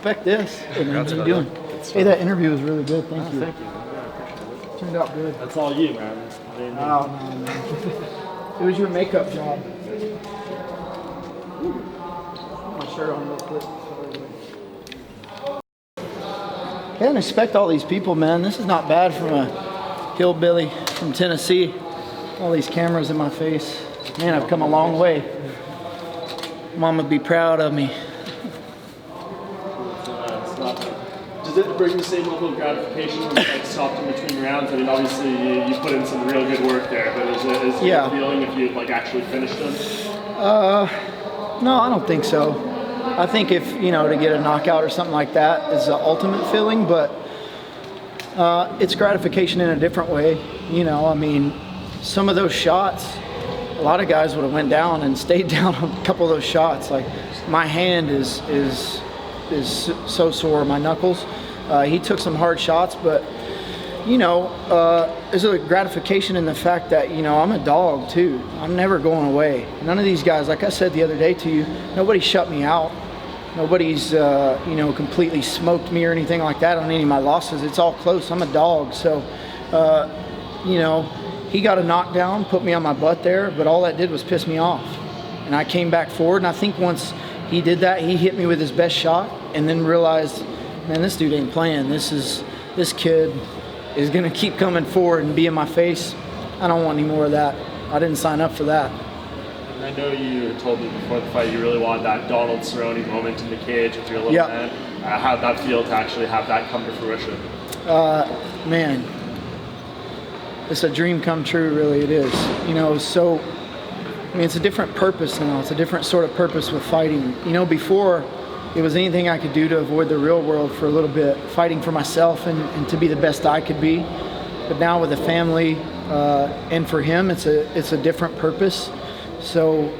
expect this. Hey, man, how you doing? Hey, that interview was really good. Thank you. Thank you. Turned out good. That's all you, man. Oh, no, man. It was your makeup job. Put my shirt on real quick. I didn't expect all these people, man. This is not bad from a hillbilly from Tennessee. All these cameras in my face. Man, I've come a long way. Mom would be proud of me. Does it bring the same level of gratification when you like stopped in between rounds? I mean, obviously you put in some real good work there, but is it a feeling if you like actually finished them? No, I don't think so. I think if, to get a knockout or something like that is the ultimate feeling, but it's gratification in a different way. I mean, some of those shots, a lot of guys would have went down and stayed down on a couple of those shots. Like my hand is so sore, my knuckles. He took some hard shots, but there's a gratification in the fact that I'm a dog too. I'm never going away. None of these guys, like I said the other day to you, nobody shut me out. Nobody's completely smoked me or anything like that on any of my losses. It's all close. I'm a dog, so he got a knockdown, put me on my butt there, but all that did was piss me off. And I came back forward, and I think once he did that, he hit me with his best shot and then realized, man, this dude ain't playing. This kid is going to keep coming forward and be in my face. I don't want any more of that. I didn't sign up for that. I know you told me before the fight you really wanted that Donald Cerrone moment in the cage with your little man. How'd that feel to actually have that come to fruition? Man, it's a dream come true, really it is. It's a different purpose now. It's a different sort of purpose with fighting. Before it was anything I could do to avoid the real world for a little bit, fighting for myself and to be the best I could be. But now with the family and for him, it's a different purpose. So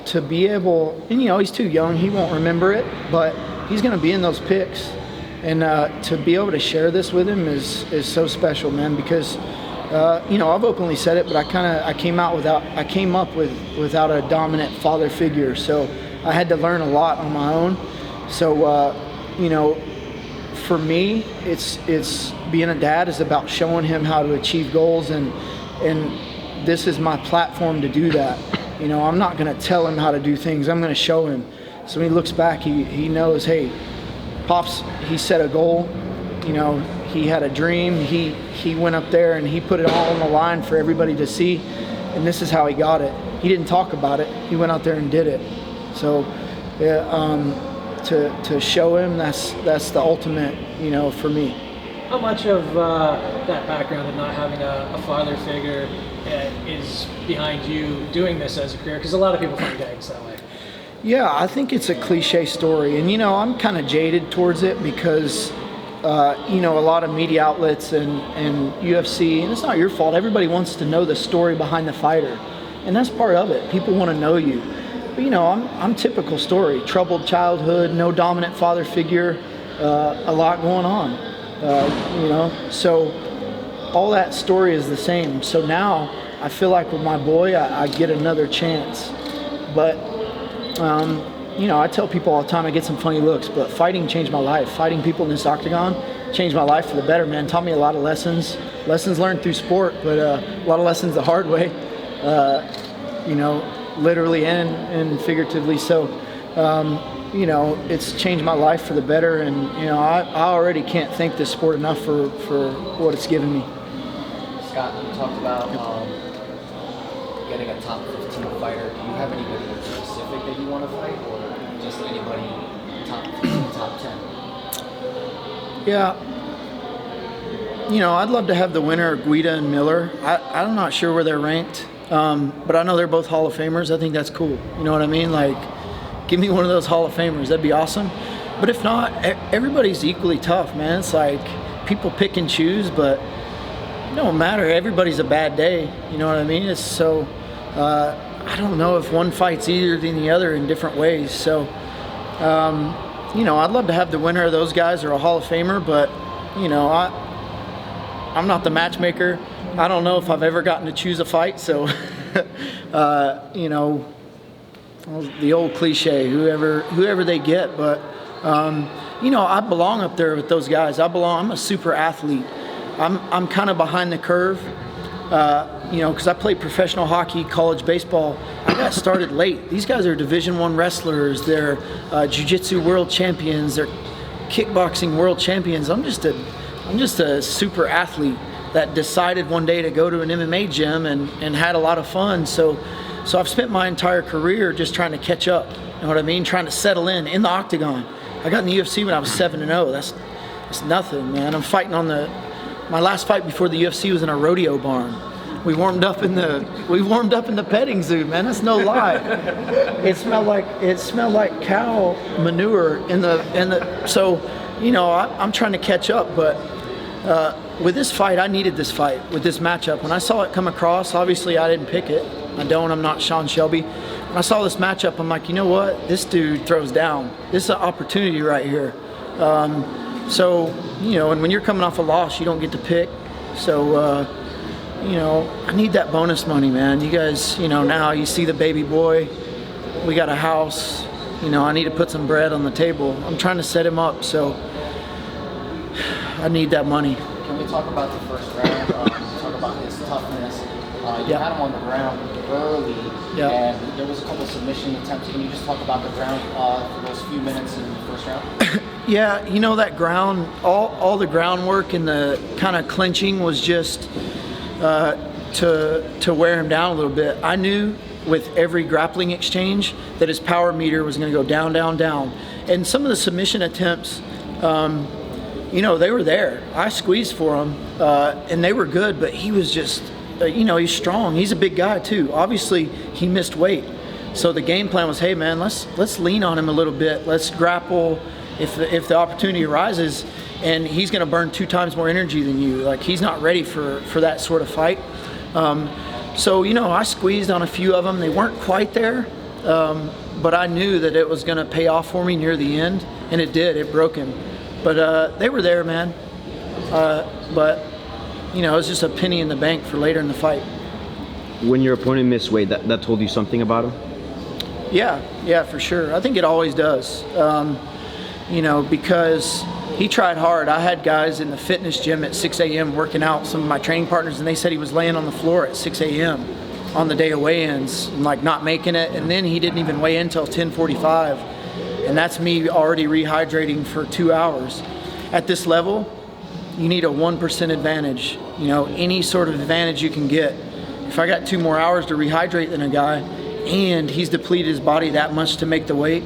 to be able, and he's too young, he won't remember it, but he's going to be in those picks. And to be able to share this with him is so special, man, because I've openly said it, but I came up without a dominant father figure. So I had to learn a lot on my own. So, for me, it's being a dad is about showing him how to achieve goals, and this is my platform to do that. I'm not going to tell him how to do things. I'm going to show him. So when he looks back, he knows, hey, Pops, he set a goal. He had a dream. He went up there and he put it all on the line for everybody to see, and this is how he got it. He didn't talk about it. He went out there and did it. So, to show him, that's the ultimate, for me. How much of that background of not having a father figure is behind you doing this as a career? Because a lot of people find gangs that way. Yeah, I think it's a cliche story, and I'm kind of jaded towards it because a lot of media outlets and UFC, and it's not your fault. Everybody wants to know the story behind the fighter, and that's part of it. People want to know you. But I'm typical story. Troubled childhood, no dominant father figure, a lot going on. So all that story is the same. So now I feel like with my boy, I get another chance. But I tell people all the time I get some funny looks, but fighting changed my life. Fighting people in this octagon changed my life for the better, man. Taught me a lot of lessons learned through sport, but a lot of lessons the hard way, literally and figuratively. So, it's changed my life for the better, and I already can't thank this sport enough for what it's given me. Scott, you talked about getting a top 15 fighter. Do you have anybody specific that you want to fight, or just anybody top 15, top 10? Yeah. I'd love to have the winner, Guida and Miller. I'm not sure where they're ranked, but I know they're both Hall of Famers. I think that's cool. You know what I mean? Like, give me one of those Hall of Famers. That'd be awesome. But if not, everybody's equally tough, man. It's like people pick and choose, but it don't matter. Everybody's a bad day. You know what I mean? It's so, I don't know if one fights easier than the other in different ways. So, I'd love to have the winner of those guys or a Hall of Famer, but, I'm not the matchmaker. I don't know if I've ever gotten to choose a fight. So, the old cliche, whoever they get. But, I belong up there with those guys. I'm a super athlete. I'm kind of behind the curve, because I played professional hockey, college baseball. I got started late. These guys are Division I wrestlers. They're jiu-jitsu world champions. They're kickboxing world champions. I'm just a super athlete that decided one day to go to an MMA gym and had a lot of fun. So I've spent my entire career just trying to catch up. You know what I mean? Trying to settle in the octagon. I got in the UFC when I was 7-0. That's nothing, man. I'm fighting my last fight before the UFC was in a rodeo barn. We warmed up in the petting zoo, man. That's no lie. It smelled like cow manure in the. So, I'm trying to catch up, but with this fight, I needed this fight with this matchup. When I saw it come across, obviously I didn't pick it. I'm not Sean Shelby. When I saw this matchup, I'm like, you know what? This dude throws down. This is an opportunity right here. And when you're coming off a loss, you don't get to pick. So, I need that bonus money, man. You guys, now you see the baby boy. We got a house. I need to put some bread on the table. I'm trying to set him up, so I need that money. Can we talk about the first round? Talk about his toughness. You had him on the ground early, and there was a couple submission attempts. Can you just talk about the ground for those few minutes in the first round? Yeah, that ground, all the groundwork and the kind of clinching was just to wear him down a little bit. I knew with every grappling exchange that his power meter was going to go down, down, down. And some of the submission attempts, they were there. I squeezed for him, and they were good, but he was just, he's strong. He's a big guy too. Obviously, he missed weight. So the game plan was, hey man, let's lean on him a little bit. Let's grapple if the opportunity arises, and he's going to burn 2 times more energy than you. Like, he's not ready for that sort of fight. I squeezed on a few of them. They weren't quite there, but I knew that it was going to pay off for me near the end, and it did. It broke him. But they were there, man. It was just a penny in the bank for later in the fight. When your opponent missed weight, that told you something about him? Yeah, for sure. I think it always does. Because he tried hard. I had guys in the fitness gym at 6 a.m. working out, some of my training partners, and they said he was laying on the floor at 6 a.m. on the day of weigh-ins, and not making it. And then he didn't even weigh in until 10:45. And that's me already rehydrating for 2 hours. At this level, you need a 1% advantage. Any sort of advantage you can get. If I got 2 more hours to rehydrate than a guy, and he's depleted his body that much to make the weight,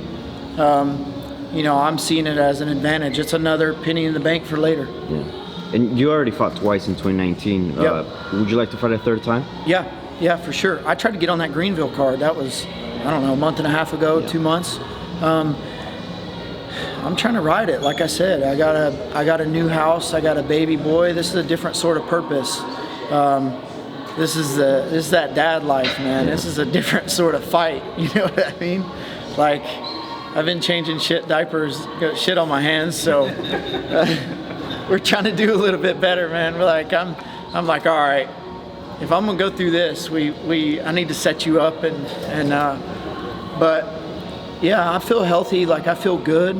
I'm seeing it as an advantage. It's another penny in the bank for later. Yeah. And you already fought twice in 2019. Yep. Would you like to fight a third time? Yeah, for sure. I tried to get on that Greenville card. That was, a month and a half ago, 2 months. I'm trying to ride it. Like I said, I got a new house. I got a baby boy. This is a different sort of purpose. This is that dad life, man. This is a different sort of fight. You know what I mean? Like, I've been changing diapers, got shit on my hands, so we're trying to do a little bit better, man. We're like, I'm like, all right, if I'm gonna go through this, I need to set you up, but yeah, I feel healthy, like I feel good.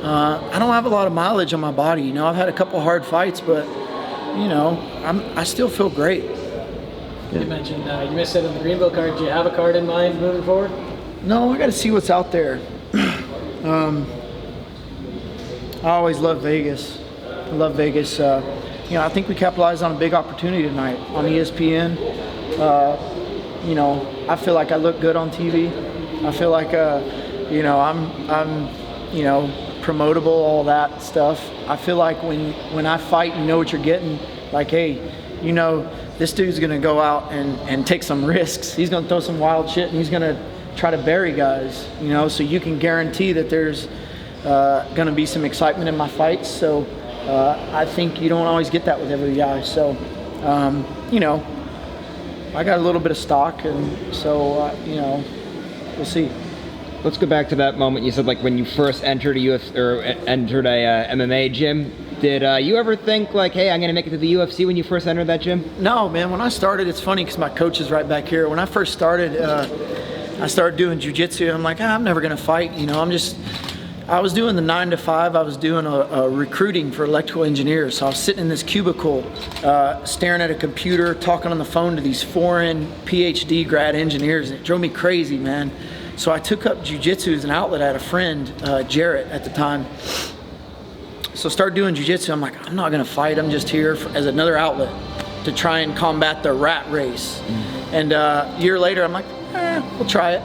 I don't have a lot of mileage on my body, I've had a couple hard fights, but I still feel great. Yeah. You mentioned you missed it on the Greenville card. Do you have a card in mind moving forward? No, I got to see what's out there. I always love Vegas. I love Vegas. I think we capitalized on a big opportunity tonight on ESPN. I feel like I look good on TV. I feel like, I'm promotable, all that stuff. I feel like when I fight, you know what you're getting. Like, hey, this dude's gonna go out and take some risks. He's gonna throw some wild shit, and he's gonna try to bury guys, so you can guarantee that there's going to be some excitement in my fights. So I think you don't always get that with every guy. So, I got a little bit of stock, and so, we'll see. Let's go back to that moment. You said, like, when you first entered entered a MMA gym, did you ever think, like, hey, I'm going to make it to the UFC when you first entered that gym? No, man. When I started, it's funny because my coach is right back here. When I first started, I started doing jiu-jitsu. I'm like, I'm never going to fight. I was doing the 9 to 5. I was doing a recruiting for electrical engineers. So I was sitting in this cubicle, staring at a computer, talking on the phone to these foreign PhD grad engineers, and it drove me crazy, man. So I took up jiu-jitsu as an outlet. I had a friend, Jarrett, at the time. So I started doing jiu-jitsu. I'm like, I'm not gonna fight. I'm just here as another outlet to try and combat the rat race. And a year later, I'm like, we'll try it.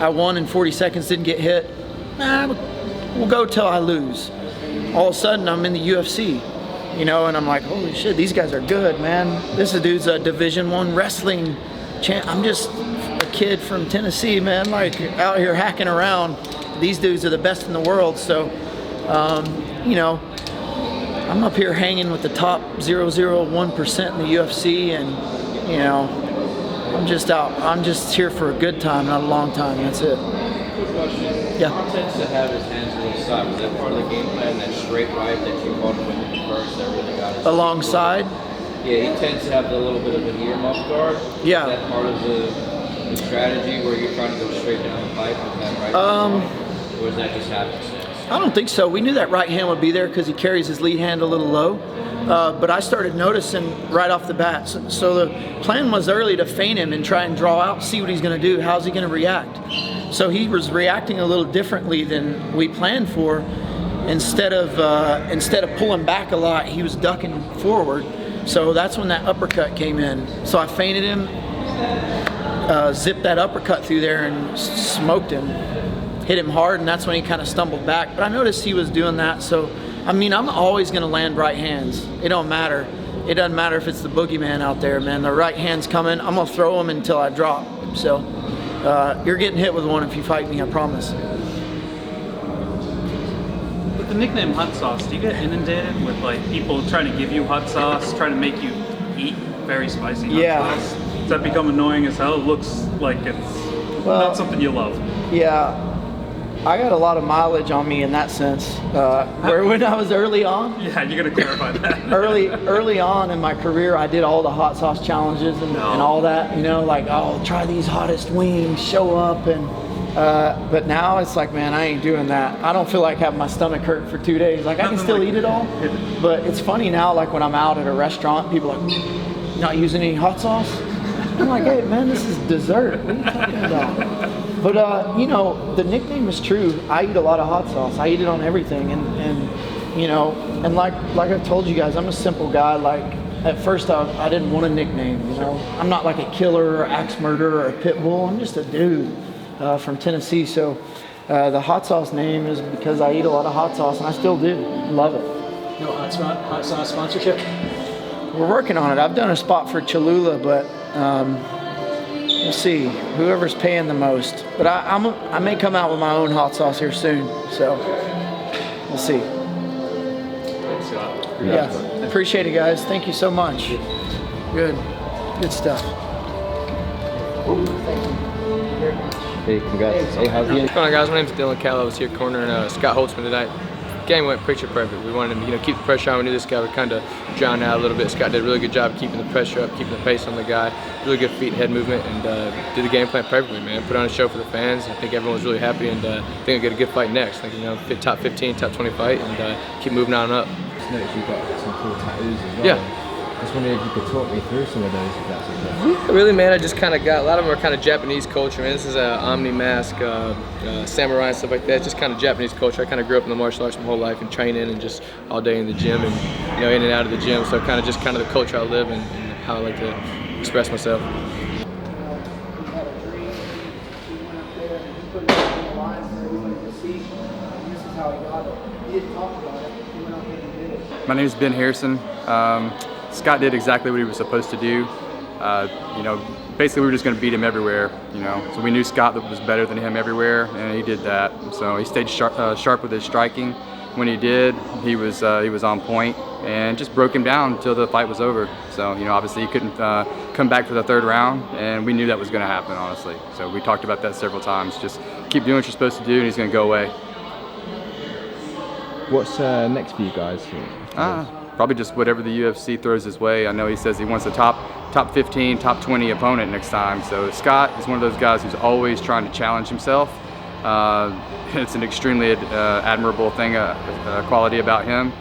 I won in 40 seconds, didn't get hit. We'll go till I lose. All of a sudden, I'm in the UFC, you know, and I'm like, holy shit, these guys are good, man. This dude's a Division I wrestling champ. I'm just a kid from Tennessee, man, like out here hacking around. These dudes are the best in the world. So, you know, I'm up here hanging with the top 0.001% in the UFC, and, you know, I'm just here for a good time, not a long time. That's it. Quick question. Yeah. He tends to have his hands a little side. Was that part of the game plan, that straight right that you caught him with in the first that really got us? Alongside? Yeah, he tends to have a little bit of an earmuff guard. Yeah. Is that part of the strategy where you're trying to go straight down the pipe with that right hand? Or is that just happenstance? I don't think so. We knew that right hand would be there because he carries his lead hand a little low. But I started noticing right off the bat. So the plan was early to feint him and try and draw out, see what he's going to do. How's he going to react? So he was reacting a little differently than we planned for. Instead of pulling back a lot, he was ducking forward. So that's when that uppercut came in. So I feinted him, zipped that uppercut through there and smoked him. Hit him hard, and that's when he kind of stumbled back. But I noticed he was doing that. So, I mean, I'm always going to land right hands. It don't matter. It doesn't matter if it's the boogeyman out there, man. The right hand's coming. I'm going to throw him until I drop. So you're getting hit with one if you fight me, I promise. With the nickname Hot Sauce, do you get inundated with like people trying to give you hot sauce, trying to make you eat very spicy hot sauce? Does that become annoying as hell? It looks like it's not something you love. Yeah. I got a lot of mileage on me in that sense. Where when I was early on, Yeah, you gotta clarify that. early on in my career, I did all the hot sauce challenges and all that. You know, like, oh, try these hottest wings, show up, and but now it's like, man, I ain't doing that. I don't feel like having my stomach hurt for 2 days. Like I can still eat it all, but it's funny now. Like when I'm out at a restaurant, people are like, not using any hot sauce. I'm like, hey man, this is dessert. What are you talking about? But you know, the nickname is true. I eat a lot of hot sauce. I eat it on everything, and you know, and like I've told you guys, I'm a simple guy. Like at first, I didn't want a nickname. You know, I'm not like a killer or axe murderer or a pit bull. I'm just a dude from Tennessee. So the hot sauce name is because I eat a lot of hot sauce, and I still do. Love it. No hot sauce sponsorship? We're working on it. I've done a spot for Cholula, but we'll see. Whoever's paying the most. But I may come out with my own hot sauce here soon. So we'll see. Thanks, Scott. Yeah. Appreciate it, guys. Thank you so much. Good stuff. Thank you very much. Hey, congrats. Hey, how's it going? What's going on, guys? My name's Dylan Kelly. I was here cornering Scott Holtzman tonight. Game went picture perfect. We wanted him to, keep the pressure on. We knew this guy would kind of drown out a little bit. Scott did a really good job keeping the pressure up, keeping the pace on the guy. Really good feet, head movement, and did the game plan perfectly, man. Put on a show for the fans. I think everyone was really happy, and I think we'll get a good fight next. I think, top 15, top 20 fight, and keep moving on up. Just noticed you've got some cool tattoos as well. Yeah. Just wondering if you could talk me through some of those, if that's okay. Yeah, really, man, I just kind of got, a lot of them are kind of Japanese culture, man. This is a Omni mask, samurai and stuff like that. Just kind of Japanese culture. I kind of grew up in the martial arts my whole life and training and just all day in the gym and, in and out of the gym. So kind of the culture I live and how I like to express myself. My name is Ben Harrison. Scott did exactly what he was supposed to do. Basically we were just going to beat him everywhere. So we knew Scott was better than him everywhere, and he did that. So he stayed sharp with his striking. When he did, he was on point and just broke him down until the fight was over. So obviously he couldn't come back for the third round, and we knew that was going to happen, honestly. So we talked about that several times. Just keep doing what you're supposed to do, and he's going to go away. What's next for you guys? Probably just whatever the UFC throws his way. I know he says he wants a top 15, top 20 opponent next time. So Scott is one of those guys who's always trying to challenge himself. It's an extremely admirable thing, quality about him.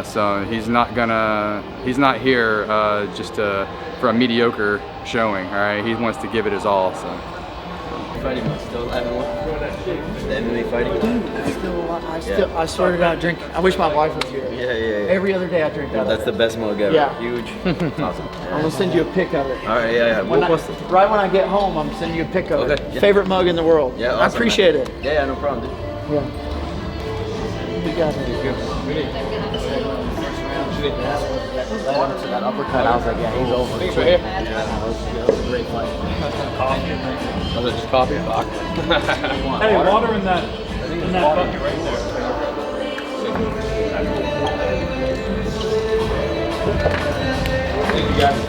So he's not here just for a mediocre showing. All right, he wants to give it his all. So. Fighting still having one? The MMA fighting? I swear to God, drink. I wish my wife was here. Yeah. Every other day I drink that. That's the best mug ever. Yeah. Huge. Awesome. I'm gonna send you a pic of it. All right, yeah. Right when I get home, I'm sending you a pic of it. Yeah. Favorite mug in the world. Yeah, awesome, I appreciate man. it. Yeah, no problem, dude. Yeah. We got it. Led him to that uppercut. I was like, yeah, he's over. Thanks right here. Yeah, that was a great fight. Was it just coffee? Fuck. Hey, water in that bucket right there. Thank you guys.